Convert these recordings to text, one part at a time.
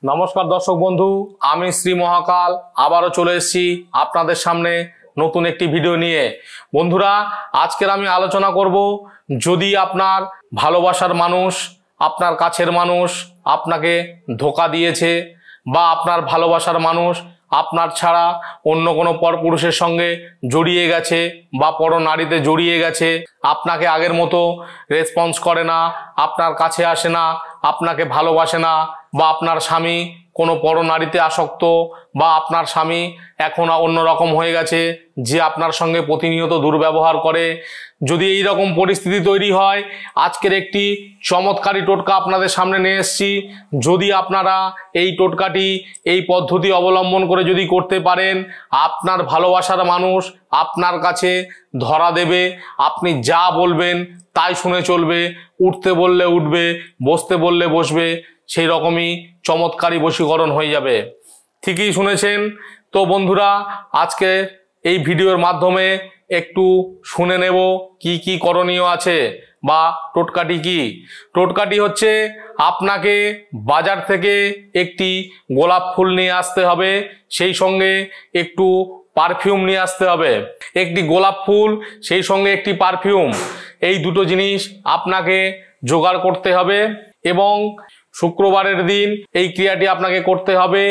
নমস্কার দর্শক বন্ধু, আমি শ্রী মহাকাল আবারও চলে এসেছি আপনাদের সামনে নতুন একটি ভিডিও নিয়ে। বন্ধুরা, আজকের আমি আলোচনা করব, যদি আপনার ভালোবাসার মানুষ, আপনার কাছের মানুষ আপনাকে ধোঁকা দিয়েছে বা আপনার ভালোবাসার মানুষ আপনার ছাড়া অন্য কোনো পরপুরুষের সঙ্গে জড়িয়ে গেছে বা পরনারীতে জড়িয়ে গেছে, আপনাকে আগের মতো রেসপন্স করে না, আপনার কাছে আসে না, আপনাকে ভালোবাসে না, বা আপনার স্বামী কোনো পরনারীতে আসক্ত, বা আপনার স্বামী এখন অন্যরকম হয়ে গেছে যে আপনার সঙ্গে প্রতিনিয়ত দুর্ব্যবহার করে। যদি এই রকম পরিস্থিতি তৈরি হয়, আজকের একটি চমৎকারী টোটকা আপনাদের সামনে নিয়ে এসেছি। যদি আপনারা এই টোটকাটি, এই পদ্ধতি অবলম্বন করে যদি করতে পারেন, আপনার ভালোবাসার মানুষ আপনার কাছে ধরা দেবে, আপনি যা বলবেন তাই শুনে চলবে, উঠতে বললে উঠবে, বসতে বললে বসবে, সেই রকমই চমৎকারী বশীকরণ হয়ে যাবে। ঠিকই শুনেছেন। তো বন্ধুরা, আজকে এই ভিডিওর মাধ্যমে একটু শুনে নেব কি কি করণীয় আছে বা টোটকাটি কি। টোটকাটি হচ্ছে, আপনাকে বাজার থেকে একটি গোলাপ ফুল নিয়ে আসতে হবে, সেই সঙ্গে একটু পারফিউম নিয়ে আসতে হবে। একটি গোলাপ ফুল, সেই সঙ্গে একটি পারফিউম, এই দুটো জিনিস আপনাকে জোগাড় করতে হবে এবং শুক্রবারের দিন এই ক্রিয়াটি আপনাকে করতে হবে।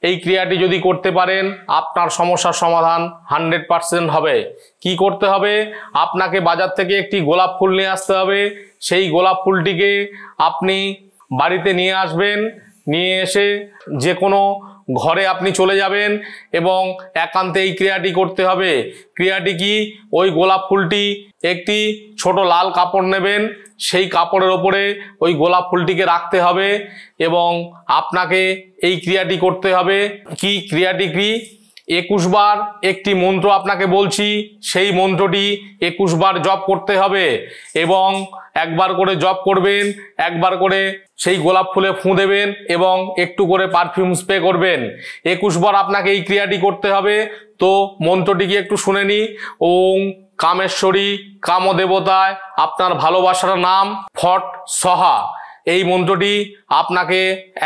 এই ক্রিয়াটি যদি করতে পারেন, আপনার সমস্যার সমাধান 100% হবে। কি করতে হবে? আপনাকে বাজার থেকে একটি গোলাপ ফুল নিয়ে আসতে হবে। সেই গোলাপ ফুলটিকে আপনি বাড়িতে নিয়ে আসবেন, নিয়ে এসে যে কোনো ঘরে আপনি চলে যাবেন এবং একান্তে এই ক্রিয়াটি করতে হবে। ক্রিয়াটি কি? ওই গোলাপ ফুলটি একটি ছোট লাল কাপড় নেবেন, সেই কাপড়ের ওপরে ওই গোলাপ ফুলটিকে রাখতে হবে এবং আপনাকে এই ক্রিয়াটি করতে হবে। কি ক্রিয়াটি কি? 21 বার একটি মন্ত্র আপনাকে বলছি, সেই মন্ত্রটি 21 বার জপ করতে হবে এবং একবার করে জপ করবেন, একবার করে সেই গোলাপ ফুলে ফুঁ দেবেন এবং একটু করে পারফিউম স্প্রে করবেন। 21 বার আপনাকে এই ক্রিয়াটি করতে হবে। তো মন্ত্রটিকে একটু শুনে নি। ওং কামেশ্বরী কামদেবতায় আপনার ভালোবাসার নাম ফট সহা। এই মন্ত্রটি আপনাকে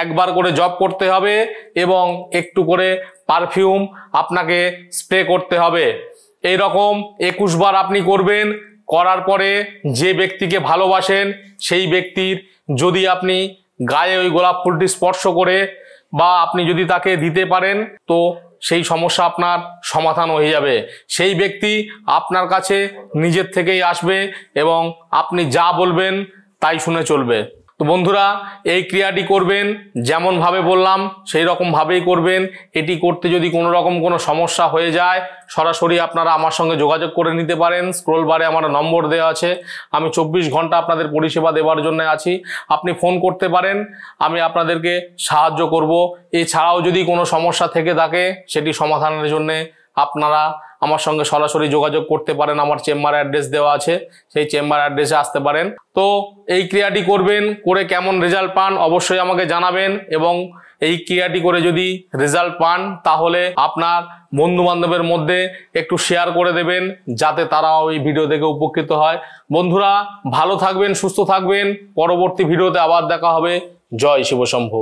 একবার করে জপ করতে হবে এবং একটু করে পারফিউম আপনাকে স্প্রে করতে হবে। এই রকম 21 বার আপনি করবেন। করার পরে যে ব্যক্তিকে ভালোবাসেন সেই ব্যক্তির যদি আপনি গায়ে ওই গোলাপ ফুলটি স্পর্শ করে বা আপনি যদি তাকে দিতে পারেন, তো সেই সমস্যা আপনার সমাধান হয়ে যাবে। সেই ব্যক্তি আপনার কাছে নিজের থেকেই আসবে এবং আপনি যা বলবেন তাই শুনে চলবে। তো বন্ধুরা, এই ক্রিয়াটি করবেন যেমনভাবে বললাম সেই রকমভাবেই করবেন। এটি করতে যদি কোনো রকম কোনো সমস্যা হয়ে যায়, সরাসরি আপনারা আমার সঙ্গে যোগাযোগ করে নিতে পারেন। স্ক্রোল বারে আমার নম্বর দেওয়া আছে। আমি 24 ঘন্টা আপনাদের পরিষেবা দেওয়ার জন্য আছি। আপনি ফোন করতে পারেন, আমি আপনাদেরকে সাহায্য করব। এছাড়াও যদি কোনো সমস্যা থেকে থাকে, সেটি সমাধানের জন্য আপনারা আমার সঙ্গে সরাসরি যোগাযোগ করতে পারেন। আমার চেম্বার অ্যাড্রেস দেওয়া আছে, সেই চেম্বার অ্যাড্রেসে আসতে পারেন। তো এই ক্রিয়াটি করবেন, করে কেমন রেজাল্ট পান অবশ্যই আমাকে জানাবেন এবং এই ক্রিয়াটি করে যদি রেজাল্ট পান, তাহলে আপনার বন্ধু বান্ধবের মধ্যে একটু শেয়ার করে দেবেন, যাতে তারাও এই ভিডিও দেখে উপকৃত হয়। বন্ধুরা, ভালো থাকবেন, সুস্থ থাকবেন। পরবর্তী ভিডিওতে আবার দেখা হবে। জয় শিব শম্ভু।